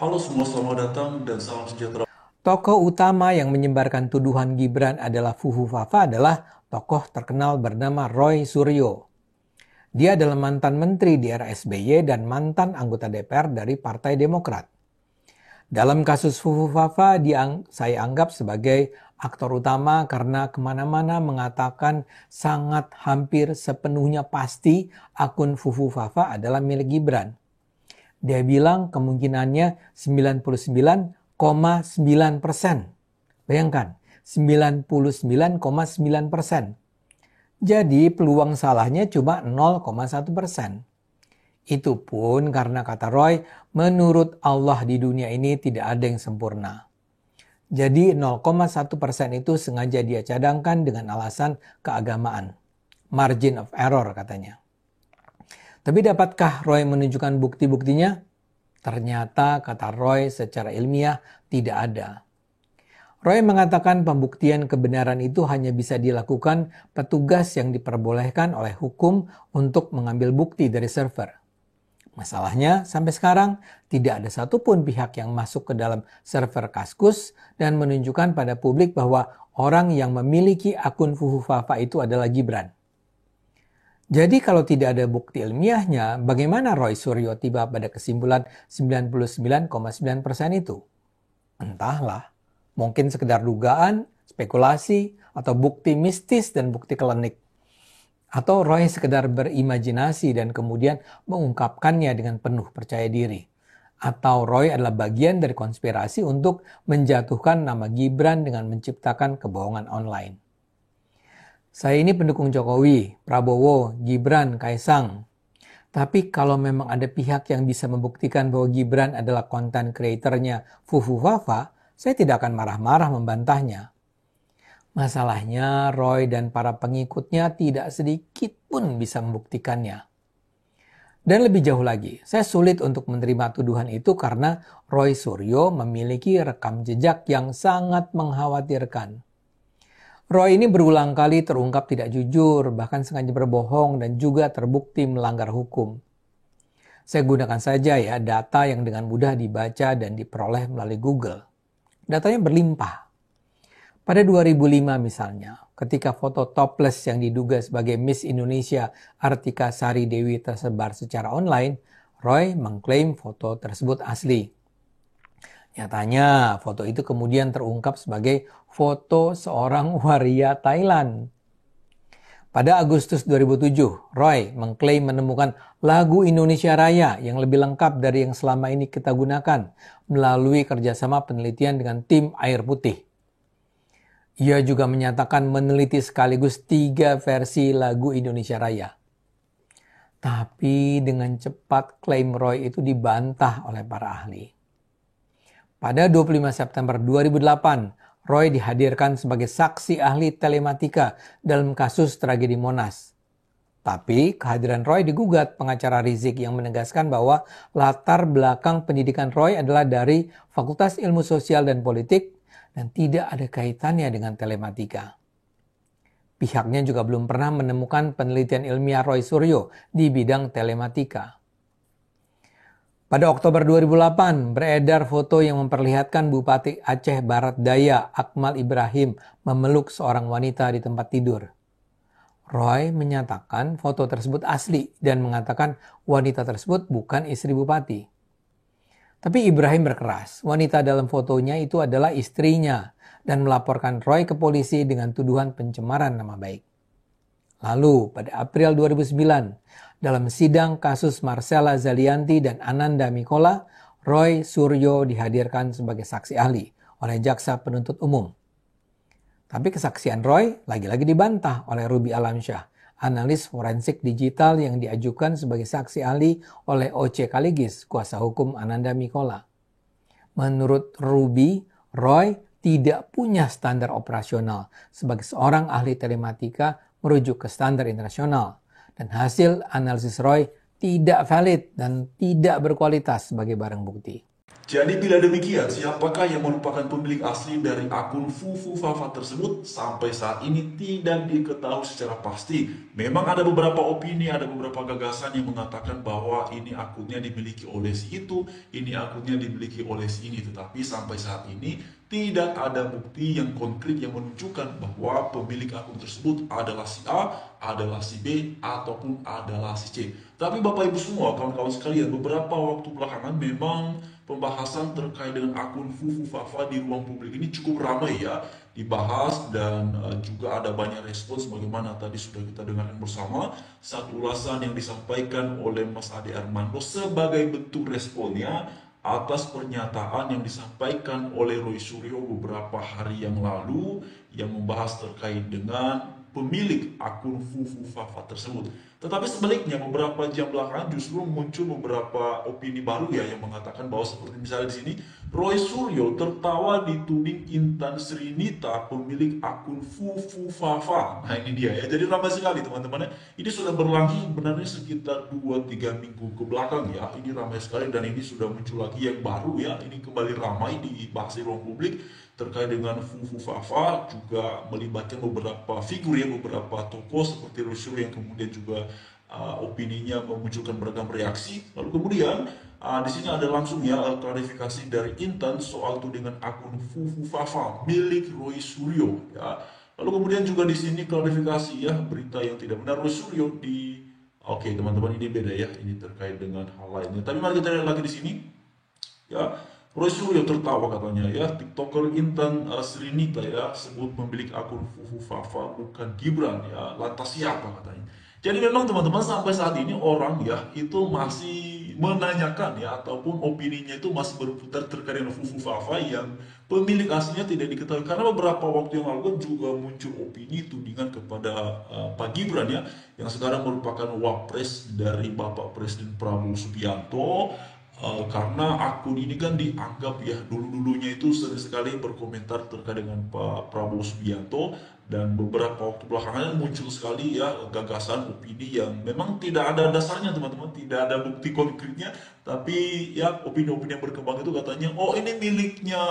Halo semua, selamat datang dan salam sejahtera. Tokoh utama yang menyebarkan tuduhan Gibran adalah Fufu Fafa adalah tokoh terkenal bernama Roy Suryo. Dia adalah mantan menteri di era SBY dan mantan anggota DPR dari Partai Demokrat. Dalam kasus Fufu Fafa, saya anggap sebagai aktor utama karena kemana-mana mengatakan sangat hampir sepenuhnya pasti akun Fufu Fafa adalah milik Gibran. Dia bilang kemungkinannya 99,9%. Bayangkan, 99,9%. Jadi peluang salahnya cuma 0,1%. Itu pun karena kata Roy, menurut Allah di dunia ini tidak ada yang sempurna. Jadi 0,1% itu sengaja dia cadangkan dengan alasan keagamaan. Margin of error katanya. Tapi dapatkah Roy menunjukkan bukti-buktinya? Ternyata kata Roy secara ilmiah tidak ada. Roy mengatakan pembuktian kebenaran itu hanya bisa dilakukan petugas yang diperbolehkan oleh hukum untuk mengambil bukti dari server. Masalahnya, sampai sekarang tidak ada satupun pihak yang masuk ke dalam server Kaskus dan menunjukkan pada publik bahwa orang yang memiliki akun Fufu Fafa itu adalah Gibran. Jadi kalau tidak ada bukti ilmiahnya, bagaimana Roy Suryo tiba pada kesimpulan 99,9% itu? Entahlah, mungkin sekedar dugaan, spekulasi, atau bukti mistis dan bukti klinik. Atau Roy sekedar berimajinasi dan kemudian mengungkapkannya dengan penuh percaya diri. Atau Roy adalah bagian dari konspirasi untuk menjatuhkan nama Gibran dengan menciptakan kebohongan online. Saya ini pendukung Jokowi, Prabowo, Gibran, Kaisang. Tapi kalau memang ada pihak yang bisa membuktikan bahwa Gibran adalah konten kreatornya Fufu Fafa, saya tidak akan marah-marah membantahnya. Masalahnya Roy dan para pengikutnya tidak sedikit pun bisa membuktikannya. Dan lebih jauh lagi, saya sulit untuk menerima tuduhan itu karena Roy Suryo memiliki rekam jejak yang sangat mengkhawatirkan. Roy ini berulang kali terungkap tidak jujur, bahkan sengaja berbohong dan juga terbukti melanggar hukum. Saya gunakan saja ya data yang dengan mudah dibaca dan diperoleh melalui Google. Datanya berlimpah. Pada 2005 misalnya, ketika foto topless yang diduga sebagai Miss Indonesia Artika Sari Dewi tersebar secara online, Roy mengklaim foto tersebut asli. Nyatanya, foto itu kemudian terungkap sebagai foto seorang waria Thailand. Pada Agustus 2007, Roy mengklaim menemukan lagu Indonesia Raya yang lebih lengkap dari yang selama ini kita gunakan melalui kerjasama penelitian dengan tim Air Putih. Ia juga menyatakan meneliti sekaligus 3 versi lagu Indonesia Raya. Tapi dengan cepat klaim Roy itu dibantah oleh para ahli. Pada 25 September 2008, Roy dihadirkan sebagai saksi ahli telematika dalam kasus tragedi Monas. Tapi kehadiran Roy digugat pengacara Rizik yang menegaskan bahwa latar belakang pendidikan Roy adalah dari Fakultas Ilmu Sosial dan Politik dan tidak ada kaitannya dengan telematika. Pihaknya juga belum pernah menemukan penelitian ilmiah Roy Suryo di bidang telematika. Pada Oktober 2008, beredar foto yang memperlihatkan Bupati Aceh Barat Daya Akmal Ibrahim memeluk seorang wanita di tempat tidur. Roy menyatakan foto tersebut asli dan mengatakan wanita tersebut bukan istri Bupati. Tapi Ibrahim berkeras, wanita dalam fotonya itu adalah istrinya dan melaporkan Roy ke polisi dengan tuduhan pencemaran nama baik. Lalu pada April 2009, dalam sidang kasus Marcella Zalianti dan Ananda Mikola, Roy Suryo dihadirkan sebagai saksi ahli oleh jaksa penuntut umum. Tapi kesaksian Roy lagi-lagi dibantah oleh Ruby Alamsyah, analis forensik digital yang diajukan sebagai saksi ahli oleh O.C. Kaligis, kuasa hukum Ananda Mikola. Menurut Ruby, Roy tidak punya standar operasional sebagai seorang ahli telematika merujuk ke standar internasional. Dan hasil analisis Roy tidak valid dan tidak berkualitas sebagai barang bukti. Jadi bila demikian, siapakah yang merupakan pemilik asli dari akun Fufu Fafa tersebut? Sampai saat ini tidak diketahui secara pasti. Memang ada beberapa opini, ada beberapa gagasan yang mengatakan bahwa ini akunnya dimiliki oleh si itu, ini akunnya dimiliki oleh si ini. Tetapi sampai saat ini tidak ada bukti yang konkret yang menunjukkan bahwa pemilik akun tersebut adalah si A, adalah si B, ataupun adalah si C. Tapi Bapak Ibu semua, kawan-kawan sekalian, beberapa waktu belakangan memang pembahasan terkait dengan akun Fufu Fafa di ruang publik ini cukup ramai ya dibahas, dan juga ada banyak respons sebagaimana tadi sudah kita dengarkan bersama satu ulasan yang disampaikan oleh Mas Ade Armando sebagai bentuk responnya atas pernyataan yang disampaikan oleh Roy Suryo beberapa hari yang lalu yang membahas terkait dengan pemilik akun Fufu Fafa tersebut. Tetapi sebaliknya beberapa jam belakangan justru muncul beberapa opini baru ya yang mengatakan bahwa seperti misalnya di sini Roy Suryo tertawa dituding Intan Srinita pemilik akun Fufu Fafa. Nah ini dia ya. Jadi ramai sekali teman-teman ya. Ini sudah berlangsung sebenarnya sekitar 2-3 minggu ke belakang ya. Ini ramai sekali dan ini sudah muncul lagi yang baru ya. Ini kembali ramai dibahas di ruang publik terkait dengan Fufu Fafa, juga melibatkan beberapa figur ya, beberapa tokoh seperti Roy yang kemudian juga opininya memunculkan beragam reaksi. Lalu kemudian di sini ada langsung ya klarifikasi dari Intan soal tudingan akun Fufu Fafa milik Roy Suryo ya. Lalu kemudian juga di sini klarifikasi ya berita yang tidak benar Roy Suryo di Oke, teman-teman, ini beda ya, ini terkait dengan hal lainnya. Tapi mari kita lihat lagi di sini ya. Roy Suryo tertawa katanya ya, TikToker Intan Srinita ya sebut pemilik akun Fufu Fafa bukan Gibran ya, lantas siapa katanya. Jadi memang teman-teman sampai saat ini orang ya itu masih menanyakan ya ataupun opininya itu masih berputar terkait dengan Fufu Fafa yang pemilik aslinya tidak diketahui, karena beberapa waktu yang lalu juga muncul opini tudingan kepada Pak Gibran ya yang sekarang merupakan wapres dari Bapak Presiden Prabowo Subianto. Karena akun ini kan dianggap ya dulu-dulunya itu sering sekali berkomentar terkait dengan Pak Prabowo Subianto, dan beberapa waktu belakangan muncul sekali ya gagasan opini yang memang tidak ada dasarnya teman-teman, tidak ada bukti konkretnya, tapi ya opini-opini yang berkembang itu katanya oh ini miliknya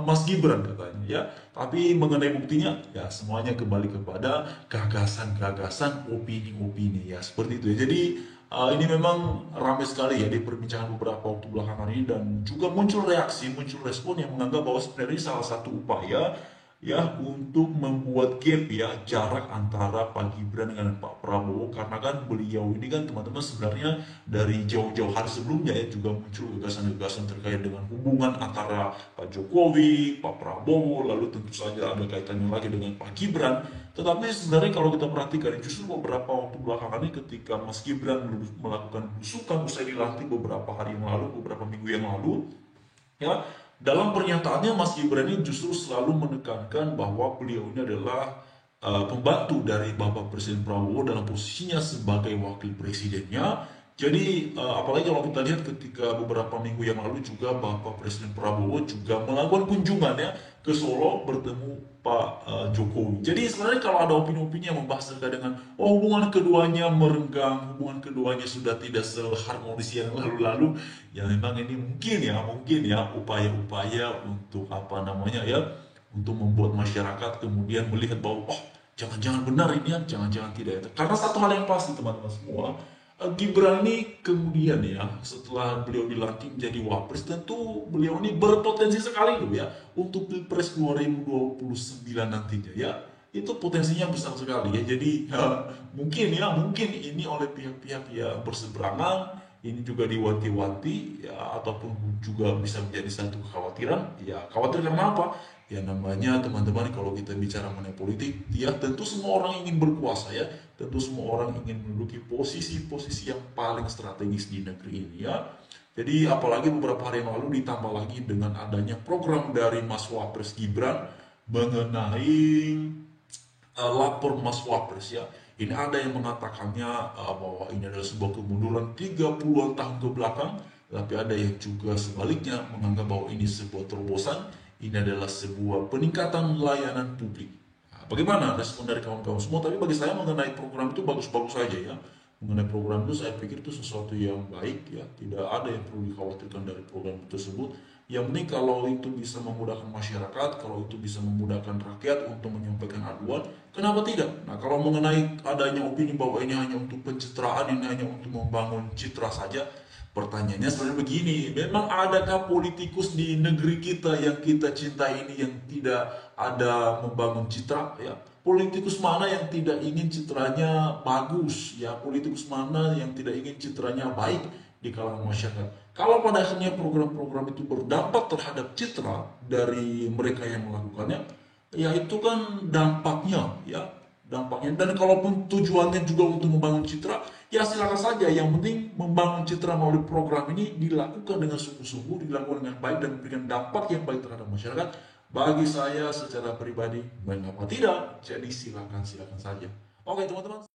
Mas Gibran katanya ya, tapi mengenai buktinya ya semuanya kembali kepada gagasan-gagasan, opini-opini ya seperti itu ya. Jadi ini memang ramai sekali ya di perbincangan beberapa waktu belakangan ini, dan juga muncul reaksi, muncul respon yang menganggap bahwa sebenarnya salah satu upaya ya untuk membuat gap ya jarak antara Pak Gibran dengan Pak Prabowo, karena kan beliau ini kan teman-teman sebenarnya dari jauh-jauh hari sebelumnya ya juga muncul gagasan-gagasan terkait dengan hubungan antara Pak Jokowi, Pak Prabowo, lalu tentu saja ada kaitannya lagi dengan Pak Gibran. Tetapi sebenarnya kalau kita perhatikan justru beberapa waktu belakangan ini ketika Mas Gibran melakukan belusukan usai dilantik beberapa hari yang lalu, beberapa minggu yang lalu ya, dalam pernyataannya Mas Gibran ini justru selalu menekankan bahwa beliau ini adalah pembantu dari Bapak Presiden Prabowo dalam posisinya sebagai wakil presidennya. Jadi apalagi kalau kita lihat ketika beberapa minggu yang lalu juga Bapak Presiden Prabowo juga melakukan kunjungan ya ke Solo bertemu Pak Jokowi. Jadi sebenarnya kalau ada opini-opini yang membahas terkait dengan hubungan keduanya merenggang, hubungan keduanya sudah tidak seharmonis yang lalu-lalu, ya memang ini mungkin ya upaya-upaya untuk apa namanya ya, untuk membuat masyarakat kemudian melihat bahwa oh jangan-jangan benar ini ya, jangan-jangan tidak. Karena satu hal yang pasti teman-teman semua, Gibran ini kemudian ya setelah beliau dilantik menjadi wapres, tentu beliau ini berpotensi sekali loh ya untuk Pilpres 2029 nantinya ya, itu potensinya besar sekali ya. Jadi mungkin ini oleh pihak-pihak yang berseberangan ini juga diwanti-wanti ya, ataupun juga bisa menjadi satu kekhawatiran ya. Khawatir karena apa? Ya namanya teman-teman kalau kita bicara mengenai politik ya tentu semua orang ingin berkuasa ya, tentu semua orang ingin menduduki posisi-posisi yang paling strategis di negeri ini ya. Jadi apalagi beberapa hari yang lalu ditambah lagi dengan adanya program dari Mas Wapres Gibran mengenai lapor Mas Wapres ya. Ini ada yang mengatakannya bahwa ini adalah sebuah kemunduran 30-an tahun ke belakang, tapi ada yang juga sebaliknya menganggap bahwa ini sebuah terobosan, ini adalah sebuah peningkatan layanan publik. Nah, bagaimana respon dari kawan-kawan semua? Tapi bagi saya mengenai program itu bagus-bagus saja ya. mengenai program itu, saya pikir itu sesuatu yang baik ya, tidak ada yang perlu dikhawatirkan dari program tersebut. Yang penting kalau itu bisa memudahkan masyarakat, kalau itu bisa memudahkan rakyat untuk menyampaikan aduan, kenapa tidak? Nah, kalau mengenai adanya opini bahwa ini hanya untuk pencitraan, ini hanya untuk membangun citra saja, pertanyaannya sebenarnya begini, memang adakah politikus di negeri kita yang kita cintai ini yang tidak ada membangun citra ya? Politikus mana yang tidak ingin citranya bagus ya? Politikus mana yang tidak ingin citranya baik di kalangan masyarakat? Kalau pada akhirnya program-program itu berdampak terhadap citra dari mereka yang melakukannya, ya itu kan dampaknya ya, dampaknya. Dan kalaupun tujuannya juga untuk membangun citra, ya silakan saja. Yang penting membangun citra melalui program ini dilakukan dengan sungguh-sungguh, dilakukan dengan baik dan memberikan dampak yang baik terhadap masyarakat. Bagi saya secara pribadi, mengapa tidak? Jadi silakan saja. Oke teman-teman.